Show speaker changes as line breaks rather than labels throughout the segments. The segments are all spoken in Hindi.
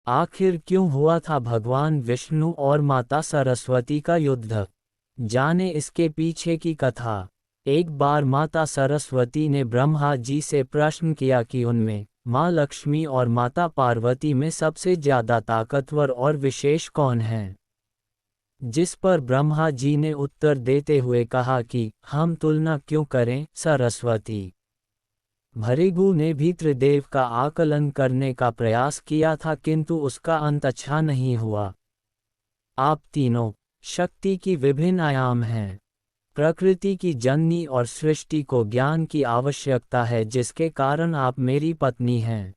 आखिर क्यों हुआ था भगवान विष्णु और माता सरस्वती का युद्ध? जाने इसके पीछे की कथा। एक बार माता सरस्वती ने ब्रह्मा जी से प्रश्न किया कि उनमें माँ लक्ष्मी और माता पार्वती में सबसे ज्यादा ताकतवर और विशेष कौन है। जिस पर ब्रह्मा जी ने उत्तर देते हुए कहा कि हम तुलना क्यों करें सरस्वती। भृगु ने भी त्रिदेव का आकलन करने का प्रयास किया था किंतु उसका अंत अच्छा नहीं हुआ। आप तीनों शक्ति की विभिन्न आयाम हैं। प्रकृति की जननी और सृष्टि को ज्ञान की आवश्यकता है जिसके कारण आप मेरी पत्नी हैं।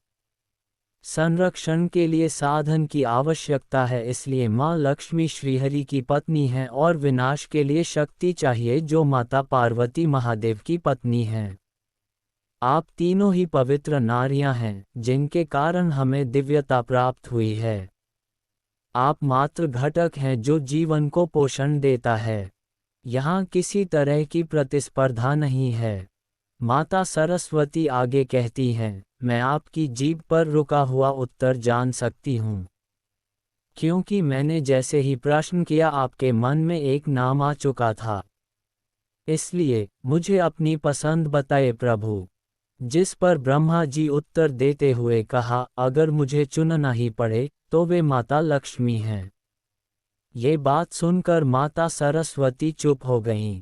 संरक्षण के लिए साधन की आवश्यकता है इसलिए माँ लक्ष्मी श्रीहरि की पत्नी हैं और विनाश के लिए शक्ति चाहिए जो माता पार्वती महादेव की पत्नी हैं। आप तीनों ही पवित्र नारियां हैं जिनके कारण हमें दिव्यता प्राप्त हुई है। आप मात्र घटक हैं जो जीवन को पोषण देता है। यहाँ किसी तरह की प्रतिस्पर्धा नहीं है। माता सरस्वती आगे कहती हैं, मैं आपकी जीभ पर रुका हुआ उत्तर जान सकती हूँ, क्योंकि मैंने जैसे ही प्रश्न किया आपके मन में एक नाम आ चुका था। इसलिए मुझे अपनी पसंद बताए प्रभु। जिस पर ब्रह्मा जी उत्तर देते हुए कहा, अगर मुझे चुनना ही पड़े तो वे माता लक्ष्मी हैं। ये बात सुनकर माता सरस्वती चुप हो गईं।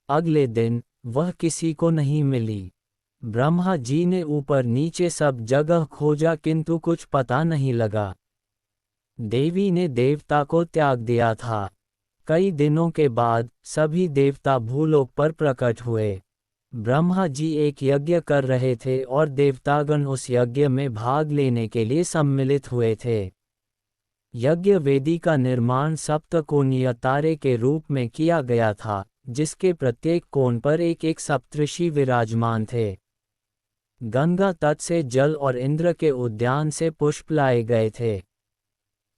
अगले दिन वह किसी को नहीं मिली। ब्रह्मा जी ने ऊपर नीचे सब जगह खोजा किंतु कुछ पता नहीं लगा। देवी ने देवता को त्याग दिया था। कई दिनों के बाद सभी देवता भूलोक पर प्रकट हुए। ब्रह्मा जी एक यज्ञ कर रहे थे और देवतागण उस यज्ञ में भाग लेने के लिए सम्मिलित हुए थे। यज्ञ वेदी का निर्माण सप्तकोणीय तारे के रूप में किया गया था, जिसके प्रत्येक कोण पर एक एक सप्तऋषि विराजमान थे। गंगा तट से जल और इंद्र के उद्यान से पुष्प लाए गए थे।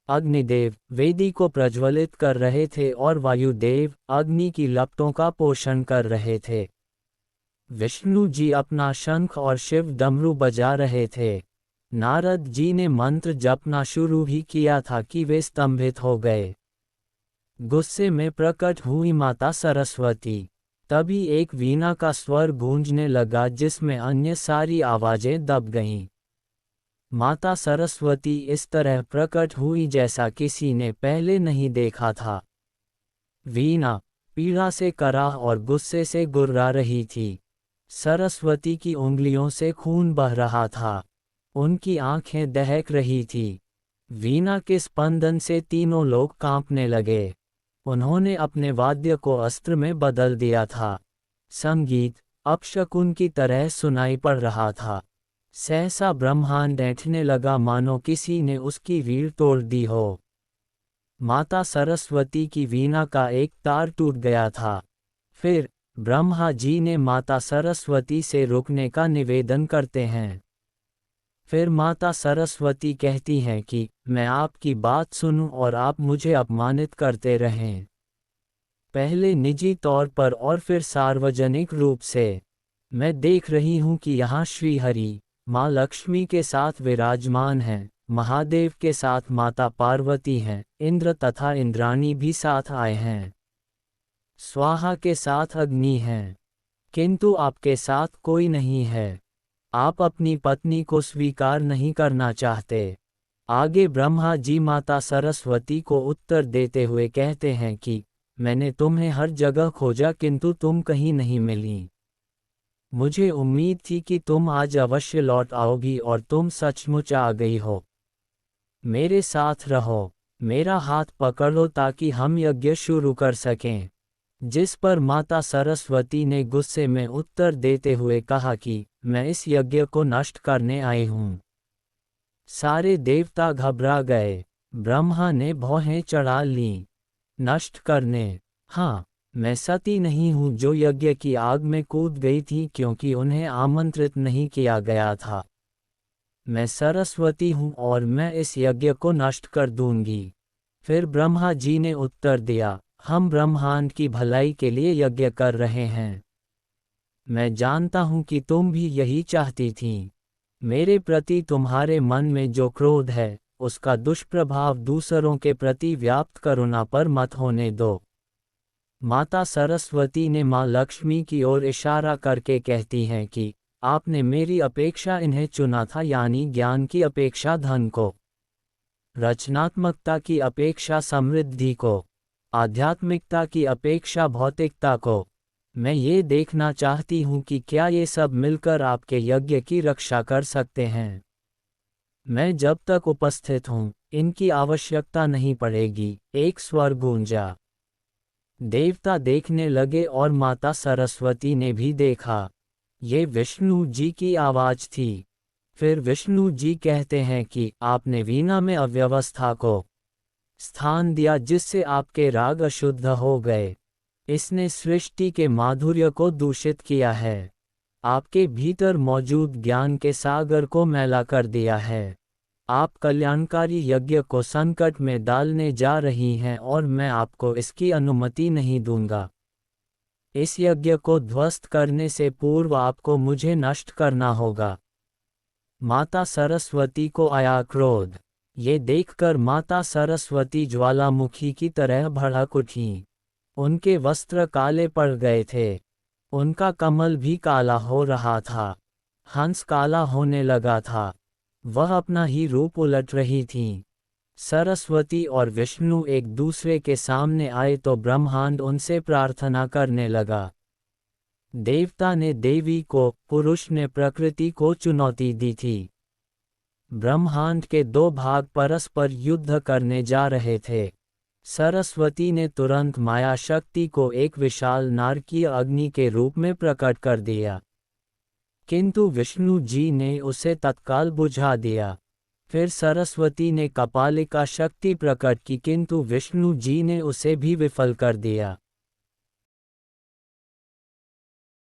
अग्निदेव वेदी को प्रज्वलित कर रहे थे और वायुदेव अग्नि की लपटों का पोषण कर रहे थे। विष्णु जी अपना शंख और शिव डमरू बजा रहे थे। नारद जी ने मंत्र जपना शुरू ही किया था कि वे स्तंभित हो गए। गुस्से में प्रकट हुई माता सरस्वती। तभी एक वीणा का स्वर गूंजने लगा जिसमें अन्य सारी आवाजें दब गईं। माता सरस्वती इस तरह प्रकट हुई जैसा किसी ने पहले नहीं देखा था। वीणा पीड़ा से कराह और गुस्से से गुर्रा रही थी। सरस्वती की उंगलियों से खून बह रहा था। उनकी आंखें दहक रही थी। वीणा के स्पंदन से तीनों लोग कांपने लगे। उन्होंने अपने वाद्य को अस्त्र में बदल दिया था। संगीत अपशकुन की तरह सुनाई पड़ रहा था। सहसा ब्रह्मांड ऐंठने लगा मानो किसी ने उसकी रीढ़ तोड़ दी हो। माता सरस्वती की वीणा का एक तार टूट गया था। फिर ब्रह्मा जी ने माता सरस्वती से रुकने का निवेदन करते हैं। फिर माता सरस्वती कहती हैं कि मैं आपकी बात सुनूं और आप मुझे अपमानित करते रहें, पहले निजी तौर पर और फिर सार्वजनिक रूप से। मैं देख रही हूं कि यहाँ श्री हरि माँ लक्ष्मी के साथ विराजमान हैं, महादेव के साथ माता पार्वती हैं, इंद्र तथा इंद्राणी भी साथ आए हैं, स्वाहा के साथ अग्नि हैं, किंतु आपके साथ कोई नहीं है। आप अपनी पत्नी को स्वीकार नहीं करना चाहते। आगे ब्रह्मा जी माता सरस्वती को उत्तर देते हुए कहते हैं कि मैंने तुम्हें हर जगह खोजा किंतु तुम कहीं नहीं मिली। मुझे उम्मीद थी कि तुम आज अवश्य लौट आओगी और तुम सचमुच आ गई हो। मेरे साथ रहो, मेरा हाथ पकड़ो ताकि हम यज्ञ शुरू कर सकें। जिस पर माता सरस्वती ने गुस्से में उत्तर देते हुए कहा कि मैं इस यज्ञ को नष्ट करने आई हूँ। सारे देवता घबरा गए। ब्रह्मा ने भौहें चढ़ा लीं। नष्ट करने? हाँ, मैं सती नहीं हूँ जो यज्ञ की आग में कूद गई थी क्योंकि उन्हें आमंत्रित नहीं किया गया था। मैं सरस्वती हूँ और मैं इस यज्ञ को नष्ट कर दूंगी। फिर ब्रह्मा जी ने उत्तर दिया, हम ब्रह्मांड की भलाई के लिए यज्ञ कर रहे हैं। मैं जानता हूं कि तुम भी यही चाहती थीं। मेरे प्रति तुम्हारे मन में जो क्रोध है उसका दुष्प्रभाव दूसरों के प्रति व्याप्त करुणा पर मत होने दो। माता सरस्वती ने माँ लक्ष्मी की ओर इशारा करके कहती हैं कि आपने मेरी अपेक्षा इन्हें चुना था, यानी ज्ञान की अपेक्षा धन को, रचनात्मकता की अपेक्षा समृद्धि को, आध्यात्मिकता की अपेक्षा भौतिकता को। मैं ये देखना चाहती हूँ कि क्या ये सब मिलकर आपके यज्ञ की रक्षा कर सकते हैं। मैं जब तक उपस्थित हूँ, इनकी आवश्यकता नहीं पड़ेगी। एक स्वर गूंजा। देवता देखने लगे और माता सरस्वती ने भी देखा। ये विष्णु जी की आवाज थी। फिर विष्णु जी कहते हैं कि आपने वीणा में अव्यवस्था को स्थान दिया, जिससे आपके राग अशुद्ध हो गए। इसने सृष्टि के माधुर्य को दूषित किया है। आपके भीतर मौजूद ज्ञान के सागर को मैला कर दिया है। आप कल्याणकारी यज्ञ को संकट में डालने जा रही हैं और मैं आपको इसकी अनुमति नहीं दूंगा। इस यज्ञ को ध्वस्त करने से पूर्व आपको मुझे नष्ट करना होगा। माता सरस्वती को आया क्रोध। ये देखकर माता सरस्वती ज्वालामुखी की तरह भड़क उठीं। उनके वस्त्र काले पड़ गए थे। उनका कमल भी काला हो रहा था। हंस काला होने लगा था। वह अपना ही रूप उलट रही थीं। सरस्वती और विष्णु एक दूसरे के सामने आए तो ब्रह्मांड उनसे प्रार्थना करने लगा। देवता ने देवी को, पुरुष ने प्रकृति को चुनौती दी थी। ब्रह्मांड के दो भाग परस्पर युद्ध करने जा रहे थे। सरस्वती ने तुरंत माया शक्ति को एक विशाल नारकीय अग्नि के रूप में प्रकट कर दिया, किंतु विष्णु जी ने उसे तत्काल बुझा दिया। फिर सरस्वती ने कपालिका शक्ति प्रकट की, किंतु विष्णु जी ने उसे भी विफल कर दिया।